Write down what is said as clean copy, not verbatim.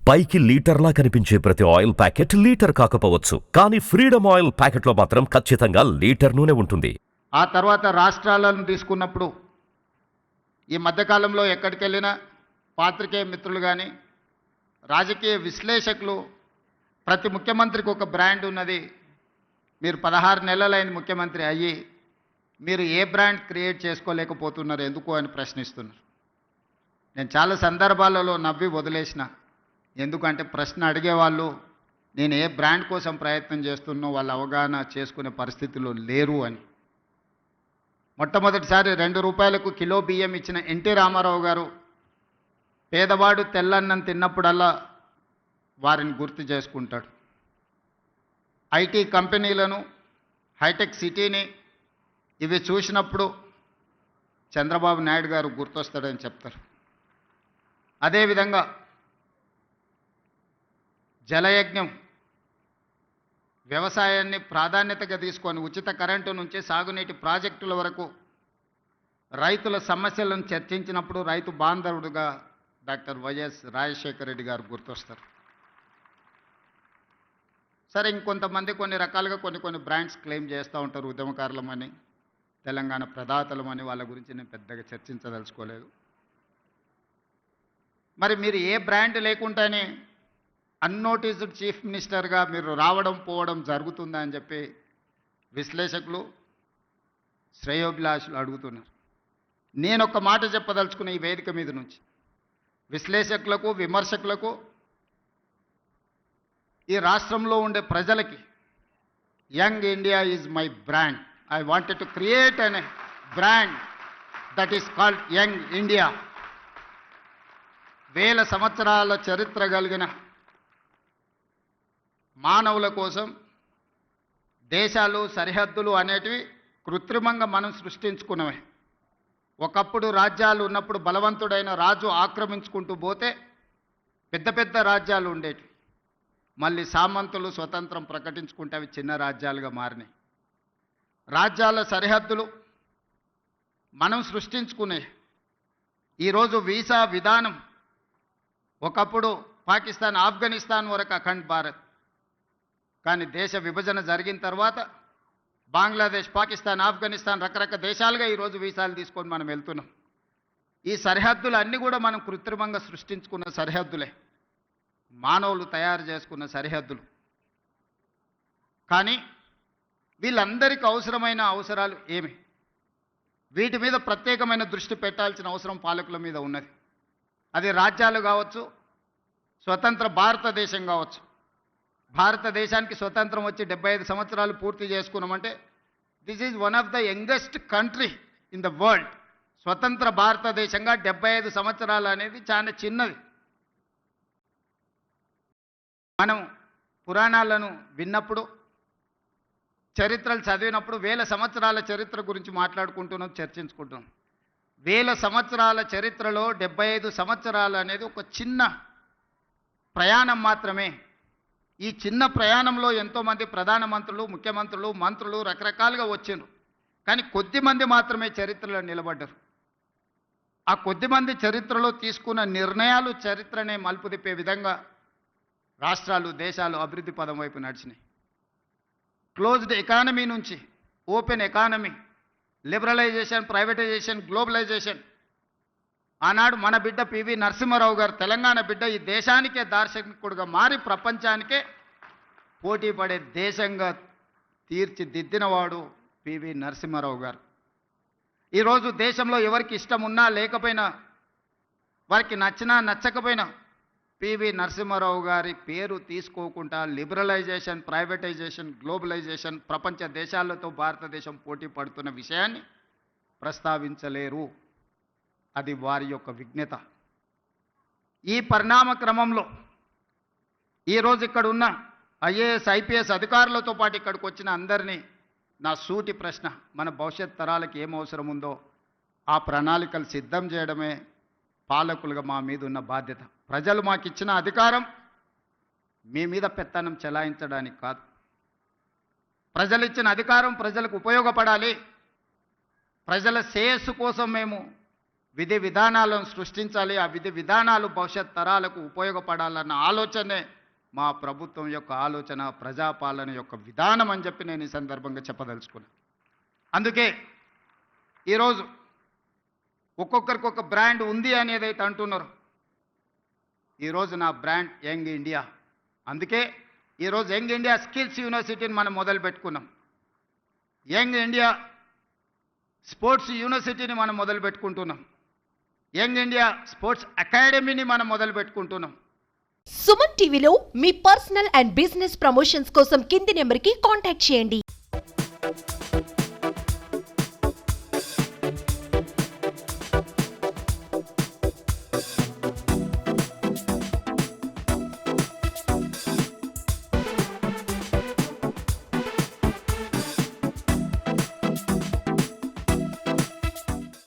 పైకి లీటర్లా కనిపించే ప్రతి ఆయిల్ ప్యాకెట్ లీటర్ కాకపోవచ్చు, కానీ ఫ్రీడమ్ ఆయిల్ ప్యాకెట్లో మాత్రం ఖచ్చితంగా లీటర్ నూనె ఉంటుంది. ఆ తర్వాత రాష్ట్రాలను తీసుకున్నప్పుడు ఈ మధ్యకాలంలో ఎక్కడికి వెళ్ళినా పాత్రికేయ మిత్రులు కానీ రాజకీయ విశ్లేషకులు ప్రతి ముఖ్యమంత్రికి ఒక బ్రాండ్ ఉన్నది. మీరు 16 నెలలైన ముఖ్యమంత్రి అయ్యి మీరు ఏ బ్రాండ్ క్రియేట్ చేసుకోలేకపోతున్నారు ఎందుకు అని ప్రశ్నిస్తున్నారు. నేను చాలా సందర్భాలలో నవ్వి వదిలేసిన. ఎందుకంటే ప్రశ్న అడిగేవాళ్ళు నేను ఏ బ్రాండ్ కోసం ప్రయత్నం చేస్తున్నో వాళ్ళు అవగాహన చేసుకునే పరిస్థితిలో లేరు అని. మొట్టమొదటిసారి 2 రూపాయలకు కిలో బియ్యం ఇచ్చిన ఎన్టీ రామారావు గారు పేదవాడు తెల్లన్నం తిన్నప్పుడల్లా వారిని గుర్తు చేసుకుంటాడు. ఐటీ కంపెనీలను, హైటెక్ సిటీని ఇవి చూసినప్పుడు చంద్రబాబు నాయుడు గారు గుర్తొస్తాడని చెప్తారు. అదేవిధంగా జలయజ్ఞం వ్యవసాయాన్ని ప్రాధాన్యతగా తీసుకొని ఉచిత కరెంటు నుంచి సాగునీటి ప్రాజెక్టుల వరకు రైతుల సమస్యలను చర్చించినప్పుడు రైతు బాంధవుడుగా డాక్టర్ వైఎస్ రాజశేఖర రెడ్డి గారు గుర్తొస్తారు. సరే, ఇంకొంతమంది కొన్ని రకాలుగా కొన్ని బ్రాండ్స్ క్లెయిమ్ చేస్తూ ఉంటారు. ఉద్యమకారులమని, తెలంగాణ ప్రదాతలమని. వాళ్ళ గురించి నేను పెద్దగా చర్చించదలుచుకోలేదు. మరి మీరు ఏ బ్రాండ్ లేకుండానే అన్నోటీస్డ్ చీఫ్ మినిస్టర్గా మీరు రావడం పోవడం జరుగుతుందా అని చెప్పి విశ్లేషకులు, శ్రేయోభిలాషులు అడుగుతున్నారు. నేను ఒక మాట చెప్పదలుచుకున్న ఈ వేదిక మీద నుంచి విశ్లేషకులకు, విమర్శకులకు, ఈ రాష్ట్రంలో ఉండే ప్రజలకి, young India is my brand. I wanted to create an brand that is called young India. 1000 సంవత్సరాల చరిత్ర కలిగిన మానవుల కోసం దేశాలు, సరిహద్దులు అనేటివి కృత్రిమంగా మనం సృష్టించుకున్నవే. ఒకప్పుడు రాజ్యాలు ఉన్నప్పుడు బలవంతుడైన రాజు ఆక్రమించుకుంటూ పోతే పెద్ద పెద్ద రాజ్యాలు ఉండేటివి. మళ్ళీ సామంతులు స్వతంత్రం ప్రకటించుకుంటే అవి చిన్న రాజ్యాలుగా మారినాయి. రాజ్యాల సరిహద్దులు మనం సృష్టించుకునే. ఈరోజు వీసా విధానం ఒకప్పుడు పాకిస్తాన్, ఆఫ్ఘనిస్తాన్ వరకు అఖండ్ భారత్. కానీ దేశ విభజన జరిగిన తర్వాత బంగ్లాదేశ్, పాకిస్తాన్, ఆఫ్ఘనిస్తాన్ రకరకాల దేశాలుగా ఈరోజు వీసాలు తీసుకొని మనం వెళ్తున్నాం. ఈ సరిహద్దులు అన్నీ కూడా మనం కృత్రిమంగా సృష్టించుకున్న సరిహద్దులే, మానవులు తయారు చేసుకున్న సరిహద్దులు. కానీ వీళ్ళందరికీ అవసరమైన అవసరాలు ఏమి? వీటి మీద ప్రత్యేకమైన దృష్టి పెట్టాల్సిన అవసరం పాలకుల మీద ఉన్నది. అది రాజ్యాలు కావచ్చు, స్వతంత్ర భారతదేశం కావచ్చు. భారతదేశానికి స్వతంత్రం వచ్చి 75 సంవత్సరాలు పూర్తి చేసుకున్నామంటే this is one of the youngest country in the world. స్వతంత్ర భారతదేశంగా 75 సంవత్సరాలు అనేది చాలా చిన్నది. మనం పురాణాలను విన్నప్పుడు, చరిత్రలు చదివినప్పుడు 1000 సంవత్సరాల చరిత్ర గురించి మాట్లాడుకుంటున్నాం, చర్చించుకుంటున్నాం. 1000 సంవత్సరాల చరిత్రలో 75 సంవత్సరాలు అనేది ఒక చిన్న ప్రయాణం మాత్రమే. ఈ చిన్న ప్రయాణంలో ఎంతోమంది ప్రధానమంత్రులు, ముఖ్యమంత్రులు, మంత్రులు రకరకాలుగా వచ్చిండ్రు. కానీ కొద్దిమంది మాత్రమే చరిత్రలో నిలబడ్డారు. ఆ కొద్దిమంది చరిత్రలో తీసుకున్న నిర్ణయాలు చరిత్రనే మలుపు తిప్పే విధంగా రాష్ట్రాలు, దేశాలు అభివృద్ధి పదం వైపు నడిచినాయి. క్లోజ్డ్ ఎకానమీ నుంచి open economy, liberalisation, privatisation, globalisation. ఆనాడు మన బిడ్డ పివి నరసింహారావు గారు, తెలంగాణ బిడ్డ, ఈ దేశానికే దార్శనికుడుగా మారి ప్రపంచానికే పోటీ పడే దేశంగా తీర్చిదిద్దినవాడు పివి నరసింహారావు గారు. ఈరోజు దేశంలో ఎవరికి ఇష్టం ఉన్నా లేకపోయినా, వారికి నచ్చినా నచ్చకపోయినా పివి నరసింహారావు గారి పేరు తీసుకోకుండా లిబరలైజేషన్, ప్రైవేటైజేషన్, గ్లోబలైజేషన్, ప్రపంచ దేశాలతో భారతదేశం పోటీ పడుతున్న విషయాన్ని ప్రస్తావించలేరు. అది వారి యొక్క విజ్ఞత. ఈ పరిణామ క్రమంలో ఈరోజు ఇక్కడ ఉన్న ఐఏఎస్, ఐపీఎస్ అధికారులతో పాటు ఇక్కడికి వచ్చిన అందరినీ నా సూటి ప్రశ్న, మన భవిష్యత్ తరాలకు ఏం అవసరం ఉందో ఆ ప్రణాళికలు సిద్ధం చేయడమే పాలకులుగా మా మీద ఉన్న బాధ్యత. ప్రజలు మాకు ఇచ్చిన అధికారం మీ మీద పెత్తనం చెలాయించడానికి కాదు. ప్రజలు ఇచ్చిన అధికారం ప్రజలకు ఉపయోగపడాలి. ప్రజల శ్రేయస్సు కోసం మేము విధి విధానాలను సృష్టించాలి. ఆ విధి విధానాలు భవిష్యత్ తరాలకు ఉపయోగపడాలన్న ఆలోచనే మా ప్రభుత్వం యొక్క ఆలోచన, ప్రజాపాలన యొక్క విధానం అని చెప్పి నేను ఈ సందర్భంగా చెప్పదలుచుకున్నాను. అందుకే ఈరోజు ఒక్కొక్కరికి ఒక బ్రాండ్ ఉంది అనేది అయితే అంటున్నారు. ఈరోజు నా బ్రాండ్ యంగ్ ఇండియా. అందుకే ఈరోజు యంగ్ ఇండియా స్కిల్స్ యూనివర్సిటీని మనం మొదలు పెట్టుకున్నాం. యంగ్ ఇండియా స్పోర్ట్స్ యూనివర్సిటీని మనం మొదలు పెట్టుకుంటున్నాం. యంగ్ ఇండియా స్పోర్ట్స్ అకాడమీని మనం మొదలు పెట్టుకుంటున్నాం. సుమన్ టీవీలో మీ పర్సనల్ అండ్ బిజినెస్ ప్రమోషన్స్ కోసం కింది నెంబర్కి కాంటాక్ట్ చేయండి.